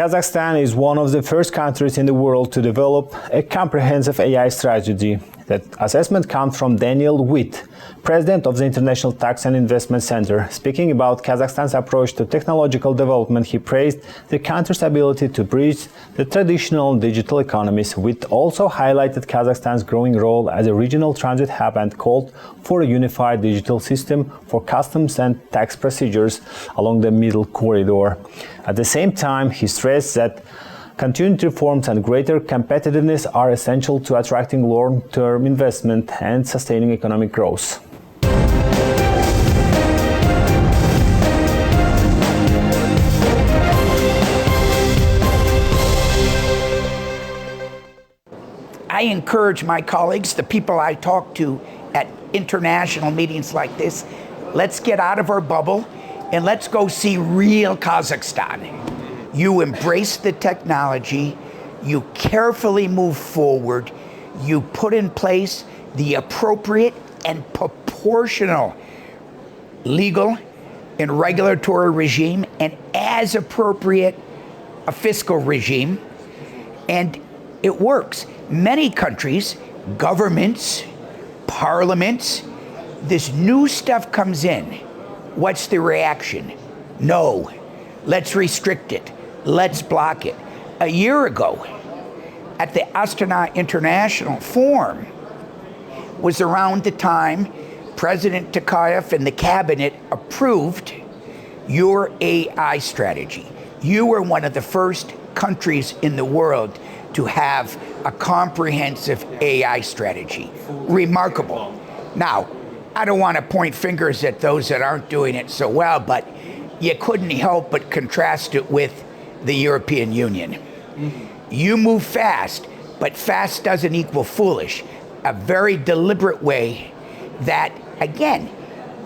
Kazakhstan is one of the first countries in the world to develop a comprehensive AI strategy. That assessment comes from Daniel Witt, president of the International Tax and Investment Center. Speaking about Kazakhstan's approach to technological development, he praised the country's ability to bridge the traditional digital economies. Witt also highlighted Kazakhstan's growing role as a regional transit hub and called for a unified digital system for customs and tax procedures along the Middle Corridor. At the same time, he stressed that continued reforms and greater competitiveness are essential to attracting long-term investment and sustaining economic growth. I encourage my colleagues, the people I talk to at international meetings like this, let's get out of our bubble and let's go see real Kazakhstan. You embrace the technology, you carefully move forward, you put in place the appropriate and proportional legal and regulatory regime, and as appropriate, a fiscal regime, and it works. Many countries, governments, parliaments, this new stuff comes in. What's the reaction? No, let's restrict it. Let's block it. A year ago, at the Astana International Forum, was around the time President Tokayev and the cabinet approved your AI strategy. You were one of the first countries in the world to have a comprehensive AI strategy. Remarkable. Now, I don't want to point fingers at those that aren't doing it so well, but you couldn't help but contrast it with the European Union. You move fast, but fast doesn't equal foolish. A very deliberate way that, again,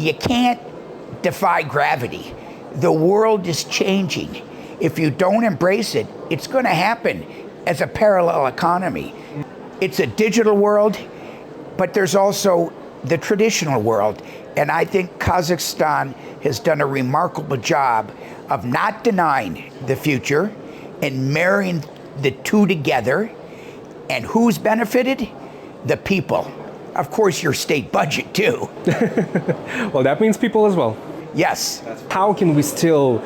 you can't defy gravity. The world is changing. If you don't embrace it, it's going to happen as a parallel economy. It's a digital world, but there's also the traditional world. And I think Kazakhstan has done a remarkable job of not denying the future and marrying the two together. And who's benefited? The people. Of course, your state budget too. Well, that means people as well. Yes. How can we still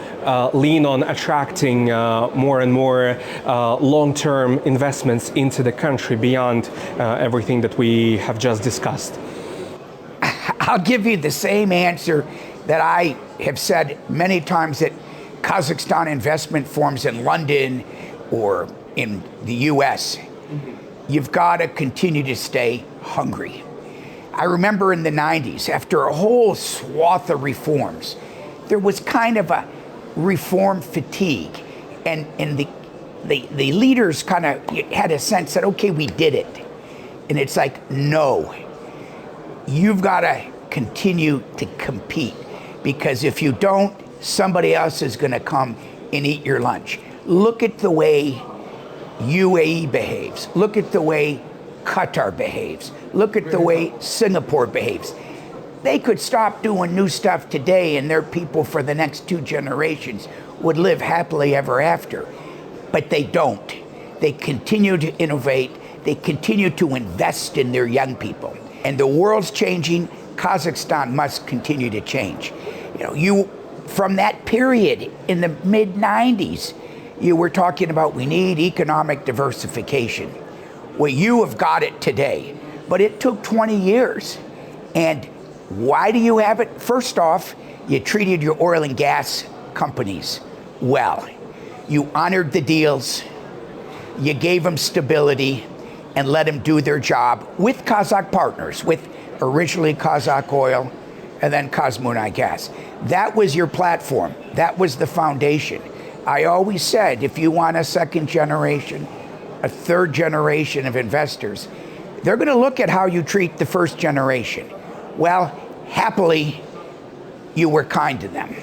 lean on attracting more and more long-term investments into the country beyond everything that we have just discussed? I'll give you the same answer that I have said many times at Kazakhstan investment forums in London or in the US. You've got to continue to stay hungry. I remember in the 90s, after a whole swath of reforms, there was kind of a reform fatigue. And the leaders kind of had a sense that, okay, we did it. And it's like, no, you've got to continue to compete, because if you don't, somebody else is going to come and eat your lunch. Look at the way UAE behaves. Look at the way Qatar behaves. Look at the way Singapore behaves. They could stop doing new stuff today and their people for the next 2 generations would live happily ever after. But they don't. They continue to innovate. They continue to invest in their young people. And the world's changing. Kazakhstan must continue to change. From that period in the mid-90s, you were talking about we need economic diversification. Well, you have got it today, but it took 20 years. And why do you have it? First off, you treated your oil and gas companies well. You honored the deals, you gave them stability, and let them do their job with Kazakh partners, with originally Kazakh oil and then Kazmunai gas. That was your platform. That was the foundation. I always said, if you want a second generation, a third generation of investors, they're going to look at how you treat the first generation. Well, happily, you were kind to them,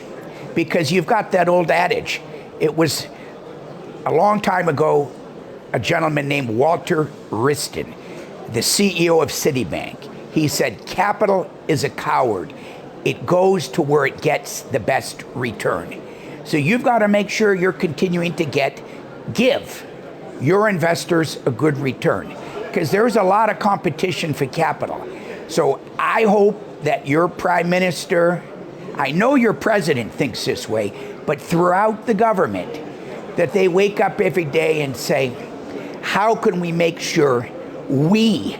because you've got that old adage. It was a long time ago, a gentleman named Walter Wriston, the CEO of Citibank. He said, capital is a coward. It goes to where it gets the best return. So you've got to make sure you're continuing to give your investors a good return, because there's a lot of competition for capital. So I hope that your prime minister, I know your president thinks this way, but throughout the government, that they wake up every day and say, how can we make sure we,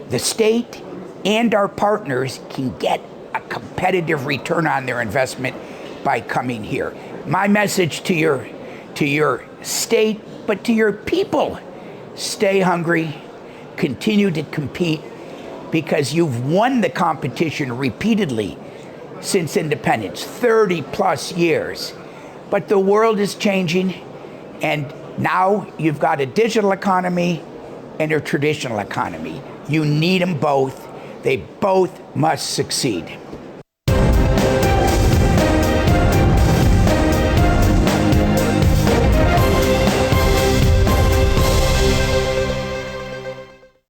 the state, and our partners can get a competitive return on their investment by coming here? My message to your state, but to your people, stay hungry, continue to compete, because you've won the competition repeatedly since independence, 30 plus years. But the world is changing, and now you've got a digital economy and a traditional economy. You need them both. They both must succeed.